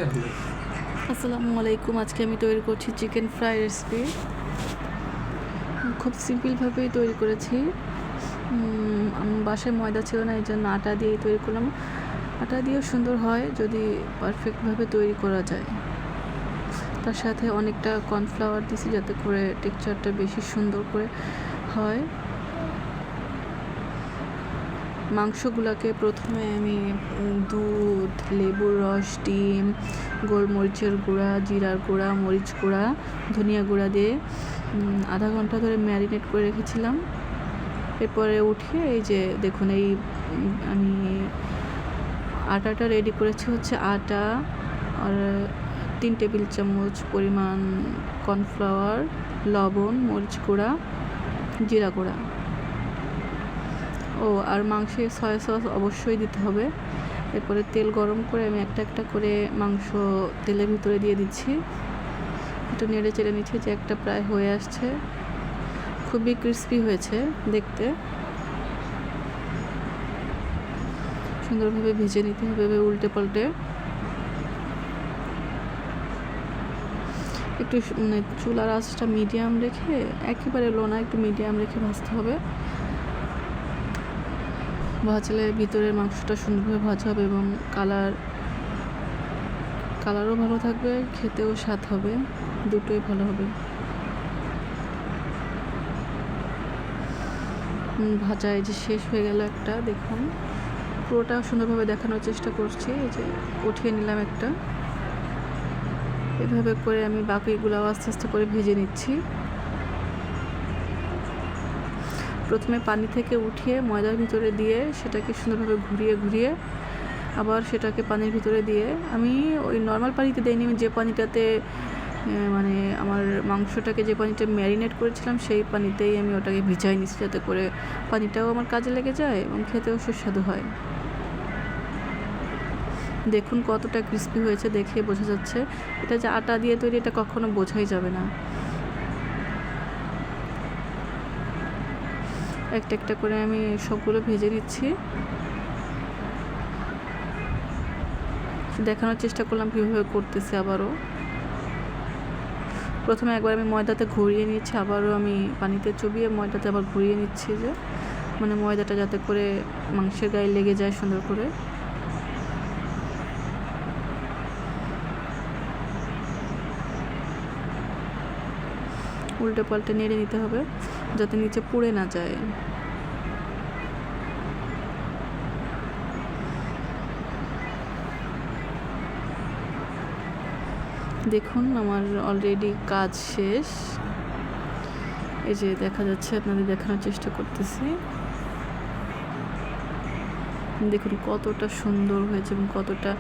আসসালামু আলাইকুম। আজকে আমি তৈরি করছি চিকেন ফ্রাই রেসিপি। খুব সিম্পলভাবেই তৈরি করেছি। আমার বাসায় ময়দা ছিল না, এই জন্য আটা দিয়েই তৈরি করলাম। আটা দিয়েও সুন্দর হয় যদি পারফেক্টভাবে তৈরি করা যায়। তার সাথে অনেকটা কর্নফ্লাওয়ার দিয়েছি যাতে করে টেক্সচারটা বেশি সুন্দর করে হয়। মাংসগুলোকে প্রথমে আমি দুধ, লেবুর রস, ডিম, গোলমরিচের গুঁড়া, জিরার গুঁড়া, মরিচ গুঁড়া, ধনিয়া গুঁড়া দিয়ে আধা ঘন্টা ধরে ম্যারিনেট করে রেখেছিলাম। এরপরে উঠিয়ে এই যে দেখুন, এই আমি আটাটা রেডি করেছি। হচ্ছে আটা আর 3 টেবিল চামচ পরিমাণ কর্নফ্লাওয়ার, লবণ, মরিচ গুঁড়া, জিরা গুঁড়া। আর মাংসে সয়া সস অবশ্যই দিতে হবে। এরপরে তেল গরম করে আমি একটা একটা করে মাংস তেলের ভিতরে দিয়ে দিচ্ছি। একটু নেড়ে চেড়ে নিচ্ছি যে একটা প্রায় হয়ে আসছে। খুবই ক্রিস্পি হয়েছে দেখতে। সুন্দরভাবে ভেজে নিতে হবে উল্টে পাল্টে। একটু চুলার আঁচটা মিডিয়াম রেখে, একেবারে লো না, একটু মিডিয়াম রেখে ভাজতে হবে। ভাজলে ভিতরের মাংসটা সুন্দরভাবে ভাজা হবে এবং কালারও ভালো থাকবে, খেতেও স্বাদ হবে, দুটোই ভালো হবে। ভাজা এই যে শেষ হয়ে গেল একটা, দেখুন পুরোটা সুন্দরভাবে দেখানোর চেষ্টা করছি। এই যে উঠিয়ে নিলাম একটা। এভাবে করে আমি বাকিগুলো আস্তে আস্তে করে ভেজে নিচ্ছি। প্রথমে পানি থেকে উঠিয়ে ময়দার ভিতরে দিয়ে সেটাকে সুন্দরভাবে ঘুরিয়ে ঘুরিয়ে আবার সেটাকে পানির ভিতরে দিয়ে, আমি ওই নর্মাল পানিতে দিইনি, আমি যে পানিটাতে মানে আমার মাংসটাকে যে পানিতে ম্যারিনেট করেছিলাম সেই পানিতেই আমি ওটাকে ভিজাই নিচ্ছি, যাতে করে পানিটাও আমার কাজে লেগে যায় এবং খেতেও সুস্বাদু হয়। দেখুন কতটা ক্রিস্পি হয়েছে, দেখে বোঝা যাচ্ছে। এটা যে আটা দিয়ে তৈরি, এটা কখনো বোঝাই যাবে না। একটা একটা করে আমি সবগুলো ভেজে নিচ্ছি। দেখানোর চেষ্টা করলাম কীভাবে করতেছি। আবারও প্রথমে একবার আমি ময়দাতে ঘুরিয়ে নিচ্ছি, আবারও আমি পানিতে চুবিয়ে ময়দাতে আবার ঘুরিয়ে নিচ্ছি, যে মানে ময়দাটা যাতে করে মাংসের গায়ে লেগে যায় সুন্দর করে। উল্টে পাল্টে নেড়ে নিতে হবে যাতে নিচে পুড়ে না যায়। দেখুন আমার অলরেডি কাজ শেষ। এই যে দেখা যাচ্ছে, আপনাদের দেখানোর চেষ্টা করতেছি। দেখুন কতটা সুন্দর হয়েছে এবং কতটা